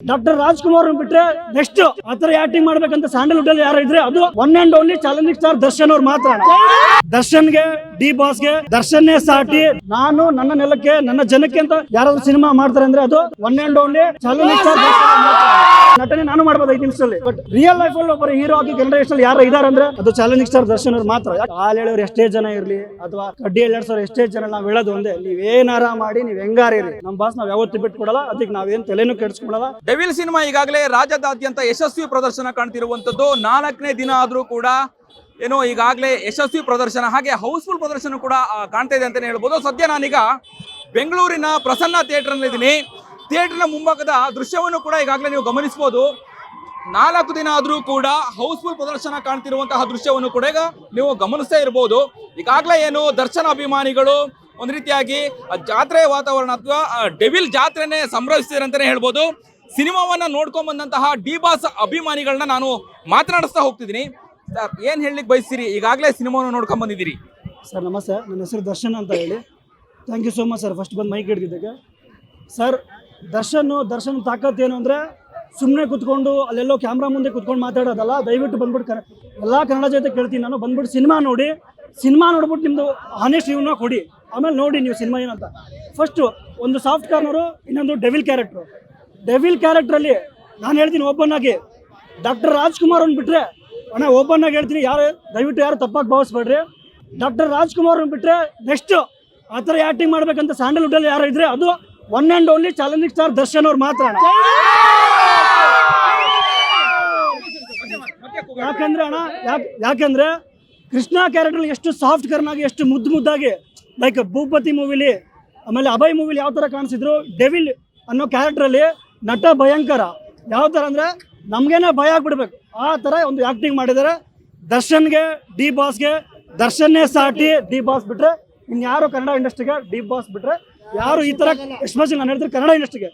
Doctor Rajkumar ಬಿಟ್ರೆ next ಆತರ acting ಮಾಡ್ಬೇಕಂತ ಸ್ಯಾಂಡಲ್ವುಡ್ ಅಲ್ಲಿ ಯಾರು ಇದ್ರೆ ಅದು one and only challenging star Darshan ಅವ್ರು ಮಾತ್ರ. ದರ್ಶನ್ಗೆ ಡಿ ಬಾಸ್ಗೆ ದರ್ಶನ್ನೇ ಸಾಟಿ. ನಾನು ನನ್ನ ನೆಲಕ್ಕೆ ನನ್ನ ಜನಕ್ಕೆ ಅಂತ ಯಾರಾದ್ರೂ ಸಿನಿಮಾ ಮಾಡ್ತಾರೆ ಅಂದ್ರೆ ಅದು one and only challenging star ನಟನೆ ನಾನು ಮಾಡ್ಬೋದು 5 ನಿಮಿಷದಲ್ಲಿ. ಬಟ್ ರಿಯಲ್ ಲೈಫ್ ಅಲ್ಲಿ ಒಬ್ಬರು ಹೀರೋ ಆಗಿ ಜನರೇಷನ್ ಯಾರು ಇದಾರೆ ಅಂದ್ರೆ ಅದು ಚಾಲೆಂಜಿಂಗ್ ಸ್ಟಾರ್ ದರ್ಶನ್ ಅವ್ರು ಮಾತ್ರ. ಹಾಲು ಹೇಳೋರು ಎಷ್ಟೇ ಜನ ಇರ್ಲಿ ಅಥವಾ ಕಡ್ಡಿ ಎಲ್ಲಾಡ್ಸೋರು ಎಷ್ಟೇ ಜನ ನಾವ್ ಹೇಳೋದು ಒಂದೇ, ನೀವ್ ಏನಾರ ಮಾಡಿ ನೀವ್ ಹೆಂಗಾರ ಇರ್ಲಿ ನಮ್ ಬಾಸ್ ನಾವ್ ಯಾವತ್ತು ಬಿಟ್ಕೊಡಲ್ಲ. ಅದಕ್ಕೆ ನಾವೇನ್ ತಲೆನೂ ಕೆಡಿಸ್ಕೊಡಲ್ಲ. ಡೆವಿಲ್ ಸಿನಿಮಾ ಈಗಾಗಲೇ ರಾಜ್ಯಾದ್ಯಂತ ಯಶಸ್ವಿ ಪ್ರದರ್ಶನ ಕಾಣ್ತಿರುವಂತದ್ದು. 4ನೇ ದಿನ ಆದ್ರೂ ಕೂಡ ಏನೋ ಈಗಾಗಲೇ ಯಶಸ್ವಿ ಪ್ರದರ್ಶನ, ಹಾಗೆ ಹೌಸ್ಫುಲ್ ಪ್ರದರ್ಶನ ಕೂಡ ಕಾಣ್ತಾ ಇದೆ ಅಂತಾನೆ ಹೇಳ್ಬೋದು. ಸದ್ಯ ನಾನೀಗ ಬೆಂಗಳೂರಿನ ಪ್ರಸನ್ನ ಥಿಯೇಟರ್ ನಲ್ಲಿ ಇದ್ದೀನಿ. ಥಿಯೇಟರ್ನ ಮುಂಭಾಗದ ದೃಶ್ಯವನ್ನು ಕೂಡ ಈಗಾಗಲೇ ನೀವು ಗಮನಿಸಬಹುದು. 4 ದಿನ ಆದ್ರೂ ಕೂಡ ಹೌಸ್ಫುಲ್ ಪ್ರದರ್ಶನ ಕಾಣ್ತಿರುವಂತಹ ದೃಶ್ಯವನ್ನು ಕೂಡ ಈಗ ನೀವು ಗಮನಿಸ್ತಾ ಇರಬಹುದು. ಈಗಾಗಲೇ ಏನು ದರ್ಶನ್ ಅಭಿಮಾನಿಗಳು ಒಂದು ರೀತಿಯಾಗಿ ಜಾತ್ರೆ ವಾತಾವರಣ ಅಥವಾ ಡೆವಿಲ್ ಜಾತ್ರೆನೇ ಸಂಭ್ರಮಿಸ್ತಾರೆ ಅಂತಾನೆ ಹೇಳ್ಬೋದು. ಸಿನಿಮಾವನ್ನ ನೋಡ್ಕೊಂಡ್ ಬಂದಂತಹ ಡಿ ಬಾಸ್ ಅಭಿಮಾನಿಗಳನ್ನ ನಾನು ಮಾತನಾಡಿಸ್ತಾ ಹೋಗ್ತಿದ್ದೀನಿ. ಸರ್, ಏನ್ ಹೇಳಲಿಕ್ಕೆ ಬಯಸ್ತೀರಿ? ಈಗಾಗಲೇ ಸಿನಿಮಾವನ್ನು ನೋಡ್ಕೊಂಡ್ ಬಂದಿದ್ದೀರಿ. ಸರ್ ನಮಸ್ತೆ, ನನ್ನ ಹೆಸರು ದರ್ಶನ್ ಅಂತ ಹೇಳಿ. Thank you so much sir first ಬಂದು ಮೈಕ್ ಹಿಡಿದಿದ್ದಕ್ಕೆ. ಸರ್ ದರ್ಶನ್ ತಾಕತ್ ಏನು ಅಂದರೆ ಸುಮ್ಮನೆ ಕುತ್ಕೊಂಡು ಅಲ್ಲೆಲ್ಲೋ ಕ್ಯಾಮ್ರಾ ಮುಂದೆ ಕುತ್ಕೊಂಡು ಮಾತಾಡೋದಲ್ಲ. ದಯವಿಟ್ಟು ಬಂದ್ಬಿಟ್ಟು ಎಲ್ಲ ಕನ್ನಡ ಜೊತೆ ಕೇಳ್ತೀನಿ ನಾನು, ಬಂದ್ಬಿಟ್ಟು ಸಿನಿಮಾ ನೋಡಿ, ಸಿನಿಮಾ ನೋಡ್ಬಿಟ್ಟು ನಿಮ್ಮದು ಹಾನೆಸ್ಟ್ ರಿವ್ಯೂನ ಕೊಡಿ. ಆಮೇಲೆ ನೋಡಿ ನೀವು ಸಿನಿಮಾ ಏನಂತ. ಫಸ್ಟು ಒಂದು ಸಾಫ್ಟ್ ಕಾರ್ನರು, ಇನ್ನೊಂದು ಡೆವಿಲ್ ಕ್ಯಾರೆಕ್ಟ್ರು. ಡೆವಿಲ್ ಕ್ಯಾರೆಕ್ಟ್ರಲ್ಲಿ ನಾನು ಹೇಳ್ತೀನಿ ಓಪನ್ ಆಗಿ, ಡಾಕ್ಟರ್ ರಾಜ್ಕುಮಾರ್ ಬಿಟ್ಟರೆ ಅಣ್ಣ ಓಪನ್ ಆಗಿ ಹೇಳ್ತೀನಿ, ದಯವಿಟ್ಟು ಯಾರು ತಪ್ಪಾಗಿ ಭಾವಿಸ್ಬೇಡ್ರಿ. ಡಾಕ್ಟರ್ ರಾಜ್ಕುಮಾರ್ ಬಿಟ್ಟರೆ ನೆಕ್ಸ್ಟ್ ಆ ಥರ ಆ್ಯಕ್ಟಿಂಗ್ ಮಾಡ್ಬೇಕಂತ ಸ್ಯಾಂಡಲ್ವುಡ್ ಅಲ್ಲಿ ಯಾರು ಇದ್ರೆ ಅದು one and only challenging star Darshan ಅವ್ರು ಮಾತ್ರ. ಯಾಕಂದ್ರೆ ಕೃಷ್ಣ ಕ್ಯಾರೆಕ್ಟರ್ ಎಷ್ಟು ಸಾಫ್ಟ್ ಕರ್ನಾಗಿ, ಎಷ್ಟು ಮುದ್ದಾಗಿ, ಲೈಕ್ ಭೂಪತಿ ಮೂವಿಲಿ ಆಮೇಲೆ ಅಭಯ್ ಮೂವಿಲಿ ಯಾವ ಥರ ಕಾಣಿಸಿದ್ರು, ಡೆವಿಲ್ ಅನ್ನೋ ಕ್ಯಾರೆಕ್ಟ್ರಲ್ಲಿ ನಟ ಭಯಂಕರ. ಯಾವ ಥರ ಅಂದರೆ ನಮಗೇನೆ ಭಯ ಆಗ್ಬಿಡ್ಬೇಕು ಆ ಥರ ಒಂದು ಆ್ಯಕ್ಟಿಂಗ್ ಮಾಡಿದ್ದಾರೆ. ದರ್ಶನ್ಗೆ ಡಿ ಬಾಸ್ಗೆ ದರ್ಶನ್ನೇ ಸಾಟಿ. ಡಿ ಬಾಸ್ ಬಿಟ್ರೆ ಇನ್ಯಾರು ಕನ್ನಡ ಇಂಡಸ್ಟ್ರಿಗೆ, ಡಿ ಬಾಸ್ ಬಿಟ್ರೆ ಯಾರು ಈ ಥರ ಎಸ್ಪೆಷಲಿ ನಾನು ಹೇಳ್ತಾರೆ ಕನ್ನಡ ಇಂಡಸ್ಟ್ರಿಗೆ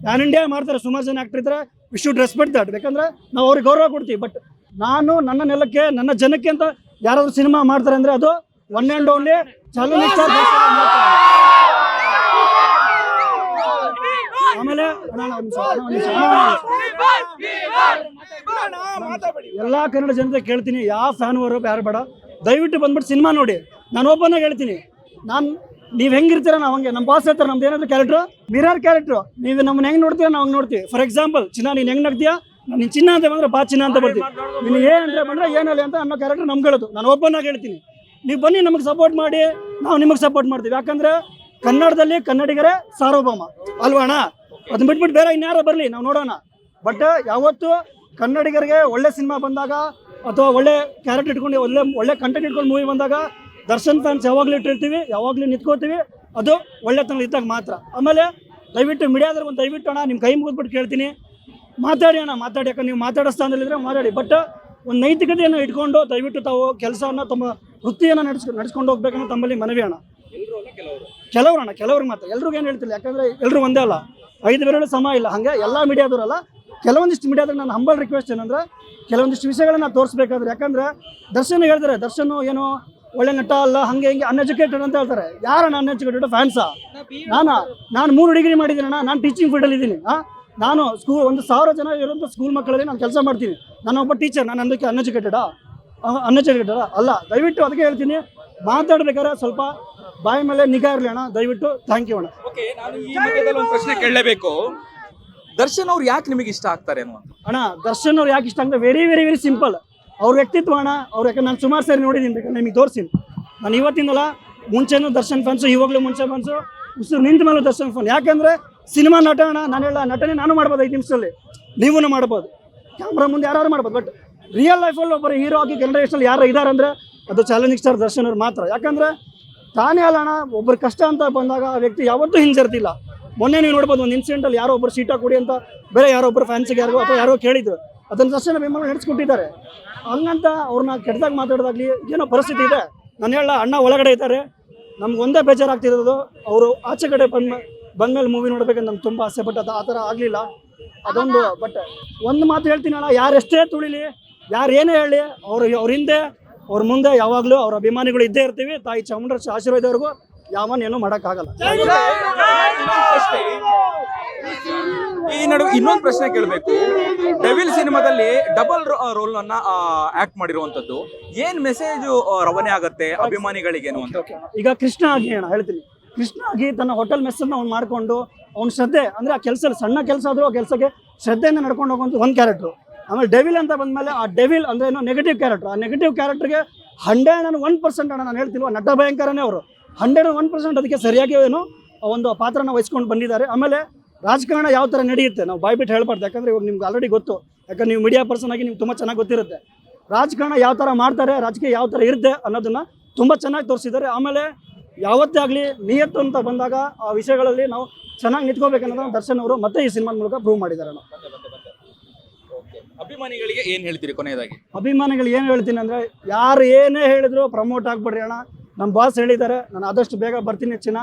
ಪ್ಯಾನ್ ಇಂಡಿಯಾ ಮಾಡ್ತಾರೆ. ಸುಮಾರು ಜನ ಆ್ಯಕ್ಟರ್ ಇದ್ದಾರೆ, ವಿ ಶುಡ್ ರೆಸ್ಪೆಕ್ಟ್ ದಟ್. ಯಾಕಂದರೆ ನಾವು ಅವ್ರಿಗೆ ಗೌರವ ಕೊಡ್ತೀವಿ. ಬಟ್ ನಾನು ನನ್ನ ನೆಲಕ್ಕೆ ನನ್ನ ಜನಕ್ಕೆ ಅಂತ ಯಾರಾದ್ರೂ ಸಿನಿಮಾ ಮಾಡ್ತಾರೆ ಅಂದರೆ ಅದು one and only challenging star Darshan. ಆಮೇಲೆ ಎಲ್ಲ ಕನ್ನಡ ಜನತೆ ಕೇಳ್ತೀನಿ, ಯಾವ ಫ್ಯಾನ್ ಅವರು ಯಾರು ಬೇಡ, ದಯವಿಟ್ಟು ಬಂದ್ಬಿಟ್ಟು ಸಿನಿಮಾ ನೋಡಿ. ನಾನು ಓಪನ್ ಆಗಿ ಹೇಳ್ತೀನಿ, ನೀವು ಹೆಂಗಿರ್ತೀರ ನಾವು ಹಂಗೆ. ನಮ್ಮ ಬಾಸ್ ಹೇಳ್ತಾರೆ ನಮ್ದು ಏನಾದ್ರು ಕ್ಯಾರೆಕ್ಟ್ರು ಮಿರರ್ ಕ್ಯಾರೆಕ್ಟ್ರು, ನೀವು ನಮ್ಮನ್ನ ಹೆಂಗೆ ನೋಡ್ತೀರ ನಾವು ಹಂಗೆ ನೋಡ್ತೀವಿ. ಫಾರ್ ಎಕ್ಸಾಂಪಲ್ ಚಿನ್ನ, ನೀನು ಹೆಂಗೆ ನಗ್ತೀಯಾ, ನೀನು ಚಿನ್ನ ಅಂತ ಬಂದರೆ ಬಾ ಚಿನ್ನ ಅಂತ ಬರ್ತೀವಿ. ನೀನು ಏನಂದ್ರೆ ಬಂದರೆ ಏನಲ್ಲ ಅಂತ ಅನ್ನೋ ಕ್ಯಾರೆಕ್ಟರ್ ನಮ್ಗೆ ಹೇಳೋದು. ನಾನು ಓಪನ್ ಆಗಿ ಹೇಳ್ತೀನಿ, ನೀವು ಬನ್ನಿ ನಮಗೆ ಸಪೋರ್ಟ್ ಮಾಡಿ, ನಾವು ನಿಮಗೆ ಸಪೋರ್ಟ್ ಮಾಡ್ತೀವಿ. ಯಾಕಂದರೆ ಕನ್ನಡದಲ್ಲಿ ಕನ್ನಡಿಗರೇ ಸಾರ್ವಭೌಮ ಅಲ್ವಾಣ. ಅದನ್ನ ಬಿಟ್ಬಿಟ್ಟು ಬೇರೆ ಇನ್ಯಾರ ಬರಲಿ ನಾವು ನೋಡೋಣ. ಬಟ್ ಯಾವತ್ತು ಕನ್ನಡಿಗರಿಗೆ ಒಳ್ಳೆ ಸಿನಿಮಾ ಬಂದಾಗ ಅಥವಾ ಒಳ್ಳೆ ಕ್ಯಾರೆಕ್ಟರ್ ಇಟ್ಕೊಂಡು ಒಳ್ಳೆ ಕಂಟೆಂಟ್ ಇಟ್ಕೊಂಡು ಮೂವಿ ಬಂದಾಗ ದರ್ಶನ್ ಫ್ಯಾನ್ಸ್ ಯಾವಾಗಲೂ ಇಟ್ಟಿರ್ತೀವಿ, ಯಾವಾಗಲೂ ನಿಂತ್ಕೋತೀವಿ. ಅದು ಒಳ್ಳೆತನ ಇದ್ದಾಗ ಮಾತ್ರ. ಆಮೇಲೆ ದಯವಿಟ್ಟು ಮೀಡಿಯಾದ್ರೆ ಒಂದು ದಯವಿಟ್ಟು ಅಣ್ಣ ನಿಮ್ಮ ಕೈ ಮುಗಿದ್ಬಿಟ್ಟು ಕೇಳ್ತೀನಿ, ಮಾತಾಡಿ ಅಣ್ಣ, ಮಾತಾಡಿ. ಯಾಕಂದ್ರೆ ನೀವು ಮಾತಾಡೋ ಸ್ಥಾನದಲ್ಲಿದ್ದರೆ ಮಾತಾಡಿ. ಬಟ್ ಒಂದು ನೈತಿಕತೆಯನ್ನು ಇಟ್ಕೊಂಡು ದಯವಿಟ್ಟು ತಾವು ಕೆಲಸವನ್ನು ತಮ್ಮ ವೃತ್ತಿಯನ್ನು ನಡೆಸ್ಕೊಂಡು ಹೋಗ್ಬೇಕನ್ನೋ ತಮ್ಮಲ್ಲಿ ಮನವಿ ಅಣ್ಣ. ಕೆಲವ್ರಿಗೆ ಮಾತ್ರ, ಎಲ್ರಿಗೂ ಏನು ಹೇಳ್ತಿಲ್ಲ. ಯಾಕಂದರೆ ಎಲ್ಲರೂ ಒಂದೇ ಅಲ್ಲ, 5 ಬೆರಳು ಸಮ ಇಲ್ಲ. ಹಾಗೆ ಎಲ್ಲ ಮೀಡಿಯಾದವರಲ್ಲ, ಕೆಲವೊಂದಿಷ್ಟು ಮೀಡಿಯಾದ್ರೆ ನನ್ನ ಹಂಬಲ್ ರಿಕ್ವೆಸ್ಟ್ ಏನಂದರೆ ಕೆಲವೊಂದಿಷ್ಟು ವಿಷಯಗಳನ್ನ ತೋರಿಸ್ಬೇಕಾದ್ರೆ. ಯಾಕಂದರೆ ದರ್ಶನ್ ಹೇಳ್ತಾರೆ, ದರ್ಶನ್ ಏನು ಒಳ್ಳೆ ನಟ ಅಲ್ಲ, ಹಂಗೆ ಹಿಂಗೆ ಅನ್ಎಜುಕೇಟೆಡ್ ಅಂತ ಹೇಳ್ತಾರೆ. ಯಾರಣ್ಣ ಅನ್ಎಜುಕೇಟೆಡ್? ಫ್ಯಾನ್ಸಾ? ನಾನು 3 ಡಿಗ್ರಿ ಮಾಡಿದ್ದೀನಣ್ಣ. ನಾನು ಟೀಚಿಂಗ್ ಫೀಲ್ಡಲ್ಲಿ ಇದ್ದೀನಿ. ನಾನು ಒಂದು 1000 ಜನ ಇರೋಂಥ ಸ್ಕೂಲ್ ಮಕ್ಕಳಲ್ಲಿ ನಾನು ಕೆಲಸ ಮಾಡ್ತೀನಿ. ನಾನು ಒಬ್ಬ ಟೀಚರ್. ನಾನು ಅದಕ್ಕೆ ಅನ್ಎಜುಕೇಟೆಡಾ ಅಲ್ಲ. ದಯವಿಟ್ಟು ಅದಕ್ಕೆ ಹೇಳ್ತೀನಿ, ಮಾತಾಡ್ಬೇಕಾದ್ರೆ ಸ್ವಲ್ಪ ಬಾಯಿ ಮೇಲೆ ನಿಗಾ ಇರಲಿ ಅಣ್ಣ, ದಯವಿಟ್ಟು. ಥ್ಯಾಂಕ್ ಯು ಅಣ್ಣ. ಓಕೆ, ನಾನು ಈ ಮಧ್ಯದಲ್ಲಿ ಒಂದು ಪ್ರಶ್ನೆ ಕೇಳಲೇಬೇಕು. ದರ್ಶನ್ ಅವ್ರು ಯಾಕೆ ನಿಮಗೆ ಇಷ್ಟ ಆಗ್ತಾರೆ ಅಣ್ಣ? ದರ್ಶನ್ ಅವ್ರು ಯಾಕೆ ಇಷ್ಟ ಅಂದ್ರೆ ವೆರಿ ವೆರಿ ವೆರಿ ಸಿಂಪಲ್. ಅವ್ರ ವ್ಯಕ್ತಿತ್ವ ಅಣ್ಣ. ಯಾಕಂದ್ರೆ ನಾನು ಸುಮಾರು ಸಾರಿ ನೋಡಿದ್ದೀನಿ, ಬೇಕಾದ್ರೆ ನಿಮಗೆ ತೋರಿಸ್ತೀನಿ. ನಾನು ಇವತ್ತಿಂದಲ್ಲ, ಮುಂಚೆನೂ ದರ್ಶನ್ ಫ್ಯಾನ್ಸು, ಇವಾಗಲೂ ಮುಂಚೆ ಫ್ಯಾನ್ಸು, ಉಸಿರು ನಿಂತ ಮೇಲೂ ದರ್ಶನ್ ಫ್ಯಾನ್. ಯಾಕೆಂದರೆ ಸಿನಿಮಾ ನಟ ಅಣ್ಣ. ನಾನು ಹೇಳ ನಟನೆ ನಾನು ಮಾಡ್ಬೋದು 5 ನಿಮಿಷದಲ್ಲಿ, ನೀವೂ ಮಾಡ್ಬೋದು, ಕ್ಯಾಮ್ರಾ ಮುಂದೆ ಯಾರು ಮಾಡ್ಬೋದು. ಬಟ್ ರಿಯಲ್ ಲೈಫಲ್ಲಿ ಒಬ್ಬರು ಹೀರೋ ಆಗಿ ಜನರೇಷನಲ್ಲಿ ಯಾರು ಇದ್ದಾರೆ ಅಂದರೆ ಅದು ಚಾಲೆಂಜಿಂಗ್ ಸ್ಟಾರ್ ದರ್ಶನ್ ಅವ್ರು ಮಾತ್ರ. ಯಾಕಂದರೆ ತಾನೇ ಅಲ್ಲ ಅಣ್ಣ, ಒಬ್ಬರು ಕಷ್ಟ ಅಂತ ಬಂದಾಗ ಆ ವ್ಯಕ್ತಿ ಯಾವತ್ತೂ ಹಿಂಜರ್ತಿಲ್ಲ. ಮೊನ್ನೆ ನೀವು ನೋಡ್ಬೋದು, ಒಂದು ಇನ್ಸಿಡೆಂಟಲ್ಲಿ ಯಾರೋ ಒಬ್ಬರು ಸೀಟಾ ಕೊಡಿ ಅಂತ ಬೇರೆ ಯಾರೋ ಒಬ್ಬರು ಫ್ಯಾನ್ಸಿಗೆ ಯಾರಿಗೋ ಅಥವಾ ಯಾರೋ ಕೇಳಿದ್ರು, ಅದನ್ನು ದರ್ಶನ ಬೆಂಬಲ ನಡೆಸ್ಕೊಟ್ಟಿದ್ದಾರೆ. ಹಂಗಂತ ಅವ್ರನ್ನ ಕೆಟ್ಟದಾಗ ಮಾತಾಡೋದಾಗ್ಲಿ ಏನೋ ಪರಿಸ್ಥಿತಿ ಇದೆ. ನಾನು ಹೇಳ ಅಣ್ಣ ಒಳಗಡೆ ಇದ್ದಾರೆ, ನಮ್ಗೆ ಒಂದೇ ಬೇಜಾರಾಗ್ತಿರೋದು ಅವರು ಆಚೆ ಕಡೆ ಬಂದಮೇಲೆ ಮೂವಿ ನೋಡ್ಬೇಕಂತ ನಮ್ಗೆ ತುಂಬ ಆಸೆ. ಬಟ್ ಆ ಥರ ಆಗಲಿಲ್ಲ ಅದೊಂದು. ಬಟ್ ಒಂದು ಮಾತು ಹೇಳ್ತೀನಿ ಅಣ್ಣ, ಯಾರೆಷ್ಟೇ ತುಳಿಲಿ, ಯಾರು ಏನೇ ಹೇಳಿ, ಅವ್ರ ಹಿಂದೆ ಅವ್ರ ಮುಂದೆ ಯಾವಾಗಲೂ ಅವ್ರ ಅಭಿಮಾನಿಗಳು ಇದ್ದೇ ಇರ್ತೀವಿ. ತಾಯಿ ಚಾಮುಂಡೇಶ್ವರಿ ಆಶೀರ್ವಾದವರೆಗೂ ಯಾವನ್ ಏನೂ ಮಾಡೋಕ್ಕಾಗಲ್ಲ. ಈ ನಡುವೆ ಇನ್ನೊಂದು ಪ್ರಶ್ನೆ ಕೇಳಬೇಕು. ಡೆವಿಲ್ ಸಿನಿಮಾದಲ್ಲಿ ಡಬಲ್ ರೋಲ್ ಅನ್ನ ಆಕ್ಟ್ ಮಾಡಿರುವಂತದ್ದು ಏನ್ ಮೆಸೇಜ್ ರವಾನೆ ಆಗತ್ತೆ ಅಭಿಮಾನಿಗಳಿಗೇನು ಅಂತ? ಈಗ ಕೃಷ್ಣ ಆಗಿ ಹೇಳ್ತೀನಿ, ಕೃಷ್ಣ ಆಗಿ ತನ್ನ ಹೋಟೆಲ್ ಮೆಸ್ಸನ್ನು ಅವ್ನು ಮಾಡ್ಕೊಂಡು ಅವ್ನ ಶ್ರದ್ಧೆ ಅಂದ್ರೆ ಆ ಕೆಲಸ ಸಣ್ಣ ಕೆಲಸ ಆದ್ರೂ ಆ ಕೆಲಸಕ್ಕೆ ಶ್ರದ್ಧೆಯಿಂದ ನಡ್ಕೊಂಡು ಹೋಗುವಂತ ಒಂದು ಕ್ಯಾರೆಕ್ಟರ್. ಆಮೇಲೆ ಡೆವಿಲ್ ಅಂತ ಬಂದ್ಮೇಲೆ ಆ ಡೆವಿಲ್ ಅಂದ್ರೆ ಏನೋ ನೆಗೆಟಿವ್ ಕ್ಯಾರೆಕ್ಟರ್. ಆ ನೆಗೆಟಿವ್ ಕ್ಯಾರೆಕ್ಟರ್ಗೆ 101% ನಾನು ಹೇಳ್ತಿಲ್ವ, ನಟ ಭಯಂಕರನೇ ಅವರು 101% ಅದಕ್ಕೆ ಸರಿಯಾಗಿ ಏನು ಒಂದು ಪಾತ್ರನ ವಹಿಸ್ಕೊಂಡು ಬಂದಿದ್ದಾರೆ. ಆಮೇಲೆ ರಾಜಕಾರಣ ಯಾವ ಥರ ನಡೆಯುತ್ತೆ ನಾವು ಬಾಯ್ಬಿಟ್ಟು ಹೇಳ್ಬಾರ್ದು, ಯಾಕಂದ್ರೆ ಇವಾಗ ನಿಮ್ಗೆ ಆಲ್ರೆಡಿ ಗೊತ್ತು, ಯಾಕಂದ್ರೆ ನೀವು ಮೀಡಿಯಾ ಪರ್ಸನ್ ಆಗಿ ನಿಮ್ಗೆ ತುಂಬ ಚೆನ್ನಾಗಿ ಗೊತ್ತಿರುತ್ತೆ ರಾಜಕಾರಣ ಯಾವ ಥರ ಮಾಡ್ತಾರೆ, ರಾಜಕೀಯ ಯಾವ ಥರ ಇರುತ್ತೆ ಅನ್ನೋದನ್ನ ತುಂಬ ಚೆನ್ನಾಗಿ ತೋರಿಸಿದ್ದಾರೆ. ಆಮೇಲೆ ಯಾವತ್ತೇ ಆಗಲಿ ನಿಯತ್ತು ಅಂತ ಬಂದಾಗ ಆ ವಿಷಯಗಳಲ್ಲಿ ನಾವು ಚೆನ್ನಾಗಿ ನಿಂತ್ಕೋಬೇಕನ್ನೋದನ್ನ ದರ್ಶನ್ ಅವರು ಮತ್ತೆ ಈ ಸಿನಿಮಾ ಮೂಲಕ ಪ್ರೂವ್ ಮಾಡಿದ್ದಾರೆ. ಅಭಿಮಾನಿಗಳಿಗೆ ಏನ್ ಹೇಳ್ತೀರಿ ಕೊನೆಯದಾಗಿ? ಅಭಿಮಾನಿಗಳು ಏನು ಹೇಳ್ತೀನಿ ಅಂದರೆ, ಯಾರು ಏನೇ ಹೇಳಿದ್ರು ಪ್ರಮೋಟ್ ಆಗ್ಬಿಡ್ರಿ ಅಣ್ಣ, ನಮ್ಮ ಬಾಸ್ ಹೇಳಿದ್ದಾರೆ ನಾನು ಆದಷ್ಟು ಬೇಗ ಬರ್ತೀನಿ ಚಿನ್ನ.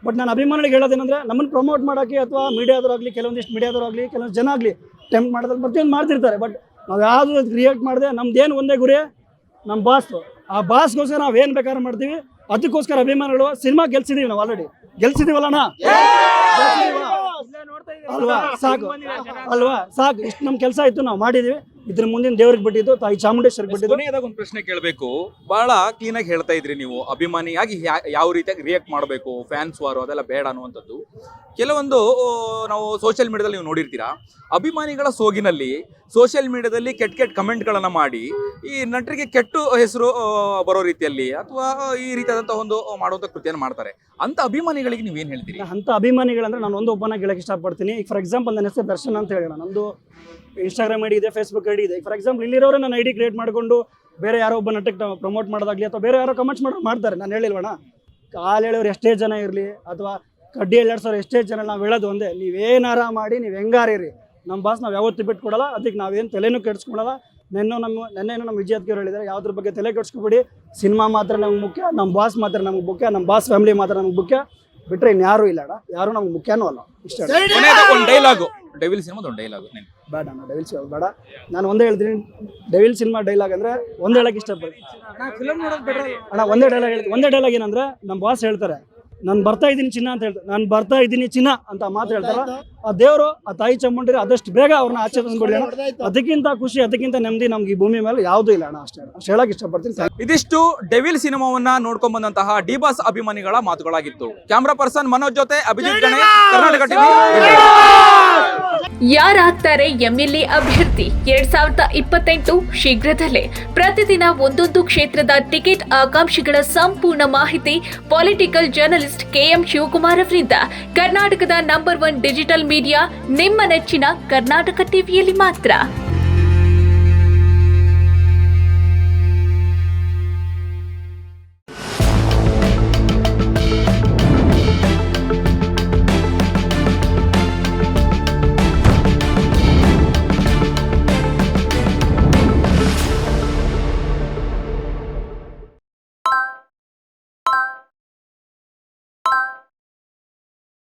ಬಟ್ ನಾನು ಅಭಿಮಾನಿಗಳಿಗೆ ಹೇಳೋದೇನೆಂದರೆ, ನಮ್ಮನ್ನು ಪ್ರಮೋಟ್ ಮಾಡೋಕ್ಕೆ ಅಥವಾ ಮೀಡಿಯಾದವರಾಗಲಿ ಕೆಲವೊಂದಿಷ್ಟು ಮೀಡಿಯಾದವರಾಗಲಿ ಕೆಲವೊಂದು ಜನ ಆಗಲಿ ಟೆಂಪ್ಟ್ ಮಾಡೋದ್ರಲ್ಲಿ ಪ್ರತಿಯೊಂದು ಮಾಡ್ತಿರ್ತಾರೆ. ಬಟ್ ನಾವು ಯಾವುದು ರಿಯಾಕ್ಟ್ ಮಾಡಿದೆ, ನಮ್ದೇನು ಒಂದೇ ಗುರಿ, ನಮ್ಮ ಬಾಸ್. ಆ ಬಾಸ್ಗೋಸ್ಕರ ನಾವು ಏನು ಬೇಕಾದ್ರೂ ಮಾಡ್ತೀವಿ. ಅದಕ್ಕೋಸ್ಕರ ಅಭಿಮಾನಿಗಳು ಸಿನಿಮಾ ಗೆಲ್ಸಿದೀವಿ, ನಾವು ಆಲ್ರೆಡಿ ಗೆಲ್ಸಿದೀವಲ್ಲಣ್ಣ ಅಲ್ವಾ? ಸಾಕು ಅಲ್ವಾ? ಸಾಕು, ಇಷ್ಟು ನಮ್ಮ ಕೆಲಸ ಆಯ್ತು, ನಾವು ಮಾಡಿದೀವಿ. ಇದ್ರ ಮುಂದಿನ ದೇವ್ರಿಗೆ ಬಿಟ್ಟಿದ್ದು, ತಾಯಿ ಚಾಮುಂಡೇಶ್ವರಿಗೆ ಬಿಟ್ಟಿದ್ದು. ಕೊನೆಯದಾಗ ಒಂದು ಪ್ರಶ್ನೆ ಕೇಳಬೇಕು. ಬಹಳ ಕ್ಲೀನ್ ಆಗಿ ಹೇಳ್ತಾ ಇದ್ರಿ ನೀವು, ಅಭಿಮಾನಿಯಾಗಿ ಯಾವ ರೀತಿಯಾಗಿ ರಿಯಾಕ್ಟ್ ಮಾಡಬೇಕು, ಫ್ಯಾನ್ಸ್ ವಾರು ಅದೆಲ್ಲ ಬೇಡ ಅನ್ನುವಂಥದ್ದು. ಕೆಲವೊಂದು ನಾವು ಸೋಷಿಯಲ್ ಮೀಡಿಯಾದಲ್ಲಿ ನೀವು ನೋಡಿರ್ತೀರಾ, ಅಭಿಮಾನಿಗಳ ಸೋಗಿನಲ್ಲಿ ಸೋಷಿಯಲ್ ಮೀಡಿಯಾದಲ್ಲಿ ಕೆಟ್ಟ ಕಮೆಂಟ್ಗಳನ್ನು ಮಾಡಿ ಈ ನಟರಿಗೆ ಕೆಟ್ಟ ಹೆಸರು ಬರೋ ರೀತಿಯಲ್ಲಿ ಅಥವಾ ಈ ರೀತಿಯಾದಂತಹ ಒಂದು ಮಾಡುವಂಥ ಕೃತಿಯನ್ನು ಮಾಡ್ತಾರೆ. ಅಂತ ಅಭಿಮಾನಿಗಳಿಗೆ ನೀವೇನು ಹೇಳ್ತೀರಿ? ಅಂತ ಅಭಿಮಾನಿಗಳಂದ್ರೆ ನಾನು ಒಂದು ಒಬ್ಬನ ಹೇಳಕ್ಕೆ ಇಷ್ಟಪಡ್ತೀನಿ. ಈಗ ಫಾರ್ ಎಕ್ಸಾಂಪಲ್ ನನ್ನ ಹೆಸರು ದರ್ಶನ್ ಅಂತ ಹೇಳೋಣ, ನಮ್ಮದು ಇನ್ಸ್ಟಾಗ್ರಾಮ್ ಐಡಿ ಇದೆ, ಫೇಸ್ಬುಕ್ ಐಡಿ ಇದೆ. ಫಾರ್ ಎಕ್ಸಾಂಪಲ್ ಇಲ್ಲಿರೋರು ನನ್ನ ಐಡಿ ಕ್ರಿಯೇಟ್ ಮಾಡಿಕೊಂಡು ಬೇರೆ ಯಾರೋ ಒಬ್ಬ ನಟಕ್ಕೆ ಪ್ರಮೋಟ್ ಮಾಡೋದಾಗಲಿ ಅಥವಾ ಬೇರೆ ಯಾರೋ ಕಮೆಂಟ್ಸ್ ಮಾಡ್ತಾರೆ. ನಾನು ಹೇಳಿಲ್ವಣ, ಕಾಲು ಹೇಳೋರು ಎಷ್ಟೇ ಜನ ಇರಲಿ ಅಥವಾ ಕಡ್ಡಿ ಎಲ್ಲಾಡ್ಸೋರು ಎಷ್ಟೇ ಜನ, ನಾವು ಹೇಳೋದು ಒಂದೇ, ನೀವೇನಾರ ಮಾಡಿ ನೀವು ಹೆಂಗಾರಿರಿ, ನಮ್ಮ ಬಾಸ್ ನಾವು ಯಾವತ್ತೂ ಬಿಟ್ಕೊಡಲ್ಲ. ಅದಕ್ಕೆ ನಾವೇನು ತಲೆನೂ ಕೆಡಿಸ್ಕೊಳಲ್ಲ. ನೆನ್ನೆನೂ ನಮ್ಮ ವಿಜಯತ್ಗೆ ಹೇಳಿದ್ದಾರೆ, ಯಾವುದ್ರ ಬಗ್ಗೆ ತಲೆ ಕೆಡಿಸ್ಕೊಬಿಡಿ, ಸಿನಿಮಾ ಮಾತ್ರ ನಮ್ಗೆ ಮುಖ್ಯ, ನಮ್ಮ ಬಾಸ್ ಮಾತ್ರ ನಮ್ಗೆ ಮುಖ್ಯ, ನಮ್ಮ ಬಾಸ್ ಫ್ಯಾಮಿಲಿ ಮಾತ್ರ ನಮ್ಗೆ ಮುಖ್ಯ, ಬಿಟ್ಟರೆ ಇನ್ಯಾರೂ ಇಲ್ಲ ಅಣ್ಣ, ಯಾರು ನಮ್ಗೆ ಮುಖ್ಯನೂ ಅಲ್ಲ. ಇಷ್ಟ ಒಂದು ಡೈಲಾಗು, ಡೆವಿಲ್ ಸಿನಿಮಾದ ಒಂದು ಡೈಲಾಗು. ಬೇಡ ಅಣ್ಣ, ಡೆವಿಲ್ ಸಿನಿಮಾ ಬೇಡ. ನಾನು ಒಂದೇ ಹೇಳ್ತೀನಿ, ಡೆವಿಲ್ ಸಿನಿಮಾ ಡೈಲಾಗ್ ಅಂದರೆ ಒಂದೇ ಹೇಳಕ್ಕೆ ಇಷ್ಟಪಡ್ತೀನಿ ಅಣ್ಣ. ಒಂದೇ ಡೈಲಾಗ್ ಏನಂದ್ರೆ, ನಮ್ಮ ಬಾಸ್ ಹೇಳ್ತಾರೆ, ನಾನು ಬರ್ತಾ ಇದ್ದೀನಿ ಚಿನ್ನ ಅಂತ ಹೇಳ್ತಾರೆ. ನಾನು ಬರ್ತಾ ಇದ್ದೀನಿ ಚಿನ್ನ ಅಂತ ಮಾತು ಹೇಳ್ತಾರಲ್ಲ, ಆ ದೇವರು ಆ ತಾಯಿ ಚಾಮುಂಡಿ ಆದಷ್ಟು ಬೇಗ ಅವ್ರನ್ನ ಆಚೆ ತಂದ್ಕೊಡ್ಲಿ ಅಣ್ಣ. ಅದಕ್ಕಿಂತ ಖುಷಿ, ಅದಕ್ಕಿಂತ ನೆಮ್ಮದಿ ನಮ್ಗೆ ಈ ಭೂಮಿ ಮೇಲೆ ಯಾವುದೂ ಇಲ್ಲ ಅಣ್ಣ. ಅಷ್ಟು ಹೇಳಕ್ ಇಷ್ಟಪಡ್ತೀನಿ. ಇದಿಷ್ಟು ಡೆವಿಲ್ ಸಿನಿಮಾವನ್ನ ನೋಡ್ಕೊಂಡ್ ಬಂದಂತಹ ಡಿ ಬಾಸ್ ಅಭಿಮಾನಿಗಳ ಮಾತುಗಳಾಗಿತ್ತು. ಕ್ಯಾಮ್ರಾ ಪರ್ಸನ್ ಮನೋಜ್ ಜೊತೆ ಅಭಿಜಿತ್ ಗಣೆ, ಕರ್ನಾಟಕ ಟಿವಿ. ಯಾರಾಗ್ತಾರೆ ಎಂಎಲ್ಎ ಅಭ್ಯರ್ಥಿ 2028 ಶೀಘ್ರದಲ್ಲೇ. ಪ್ರತಿದಿನ ಒಂದೊಂದು ಕ್ಷೇತ್ರದ ಟಿಕೆಟ್ ಆಕಾಂಕ್ಷಿಗಳ ಸಂಪೂರ್ಣ ಮಾಹಿತಿ ಪೊಲಿಟಿಕಲ್ ಜರ್ನಲಿಸ್ಟ್ KM ಶಿವಕುಮಾರ್ ಅವರಿಂದ. ಕರ್ನಾಟಕದ ನಂಬರ್ 1 ಡಿಜಿಟಲ್ ಮೀಡಿಯಾ ನಿಮ್ಮ ನೆಚ್ಚಿನ ಕರ್ನಾಟಕ ಟಿವಿಯಲ್ಲಿ ಮಾತ್ರ.